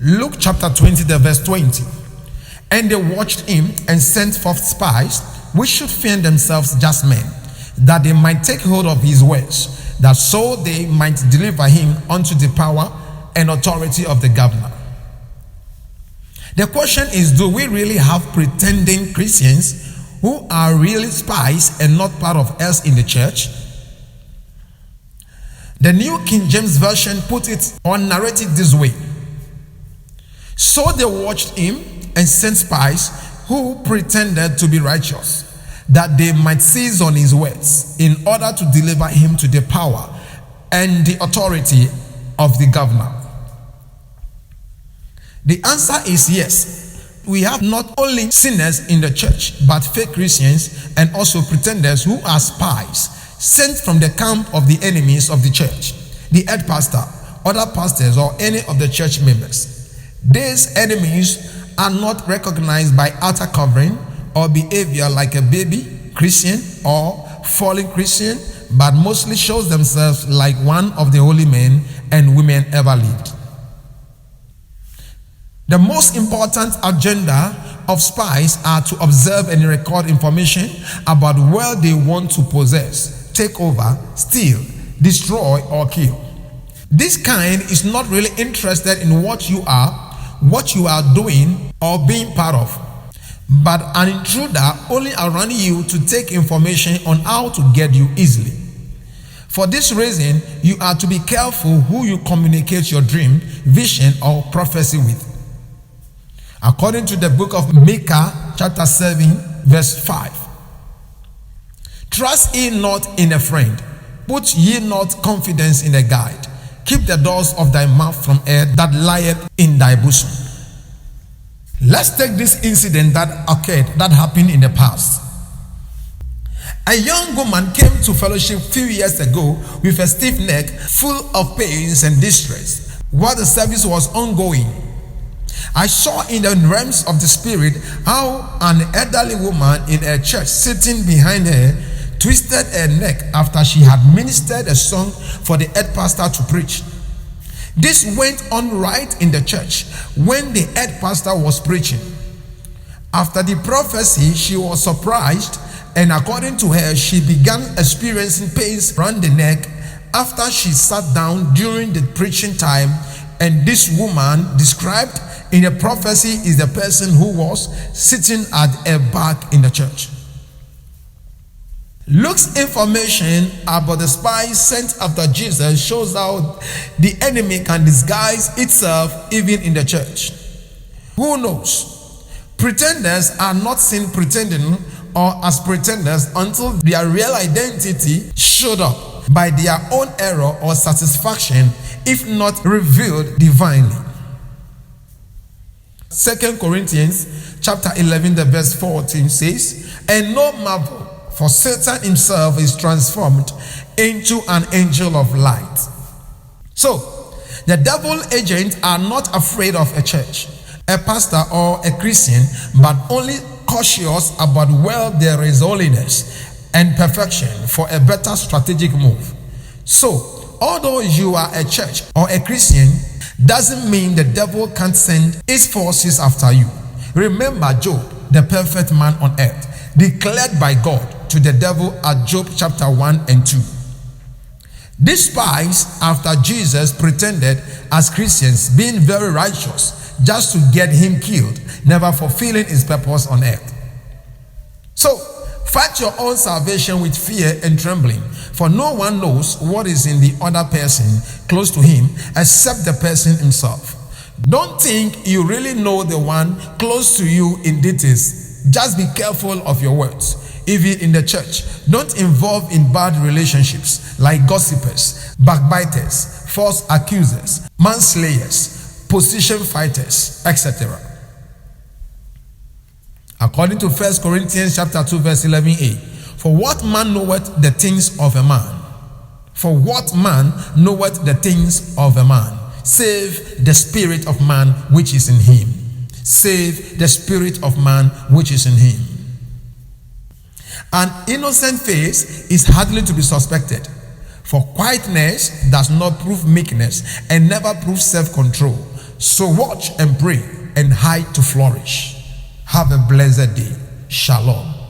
Luke chapter 20, the verse 20. And they watched him and sent forth spies, which should feign themselves just men, that they might take hold of his words, that so they might deliver him unto the power and authority of the governor. The question is, do we really have pretending Christians who are really spies and not part of us in the church? The New King James Version put it or narrate it this way. So they watched him and sent spies who pretended to be righteous, that they might seize on his words in order to deliver him to the power and the authority of the governor. The answer is yes. We have not only sinners in the church, but fake Christians and also pretenders who are spies sent from the camp of the enemies of the church, the head pastor, other pastors, or any of the church members. These enemies are not recognized by outer covering or behavior like a baby Christian or fallen Christian, but mostly shows themselves like one of the holy men and women ever lived. The most important agenda of spies are to observe and record information about what they want to possess, take over, steal, destroy, or kill. This kind is not really interested in what you are doing or being part of, but an intruder only around you to take information on how to get you easily. For this reason, you are to be careful who you communicate your dream, vision, or prophecy with. According to the book of Micah, chapter 7, verse 5. Trust ye not in a friend, put ye not confidence in a guide. Keep the doors of thy mouth from air that lieth in thy bosom. Let's take this incident that happened in the past. A young woman came to fellowship a few years ago with a stiff neck, full of pains and distress, while the service was ongoing. I saw in the realms of the spirit how an elderly woman in a church sitting behind her twisted her neck after she had ministered a song for the head pastor to preach. This went on right in the church when the head pastor was preaching. After the prophecy, she was surprised, and according to her, she began experiencing pains around the neck after she sat down during the preaching time. And this woman described in the prophecy is the person who was sitting at her back in the church. Luke's information about the spies sent after Jesus shows how the enemy can disguise itself even in the church. Who knows? Pretenders are not seen pretending or as pretenders until their real identity showed up by their own error or satisfaction, if not revealed divinely. 2 Corinthians chapter 11, the verse 14 says, "And no marvel, for Satan himself is transformed into an angel of light." So, the devil agents are not afraid of a church, a pastor, or a Christian, but only cautious about where there is holiness and perfection for a better strategic move. So, although you are a church or a Christian, doesn't mean the devil can't send his forces after you. Remember Job, the perfect man on earth, declared by God to the devil at Job chapter 1 and 2. These spies after Jesus pretended as Christians, being very righteous, just to get him killed, never fulfilling his purpose on earth. So, fight your own salvation with fear and trembling, for no one knows what is in the other person close to him except the person himself. Don't think you really know the one close to you in details. Just be careful of your words. Even in the church, don't involve in bad relationships like gossipers, backbiters, false accusers, manslayers, position fighters, etc. According to 1 Corinthians chapter 2, verse 11a, "For what man knoweth the things of a man? For what man knoweth the things of a man, save the spirit of man which is in him? Save the spirit of man which is in him." An innocent face is hardly to be suspected, for quietness does not prove meekness and never proves self-control. So watch and pray and hide to flourish. Have a blessed day. Shalom.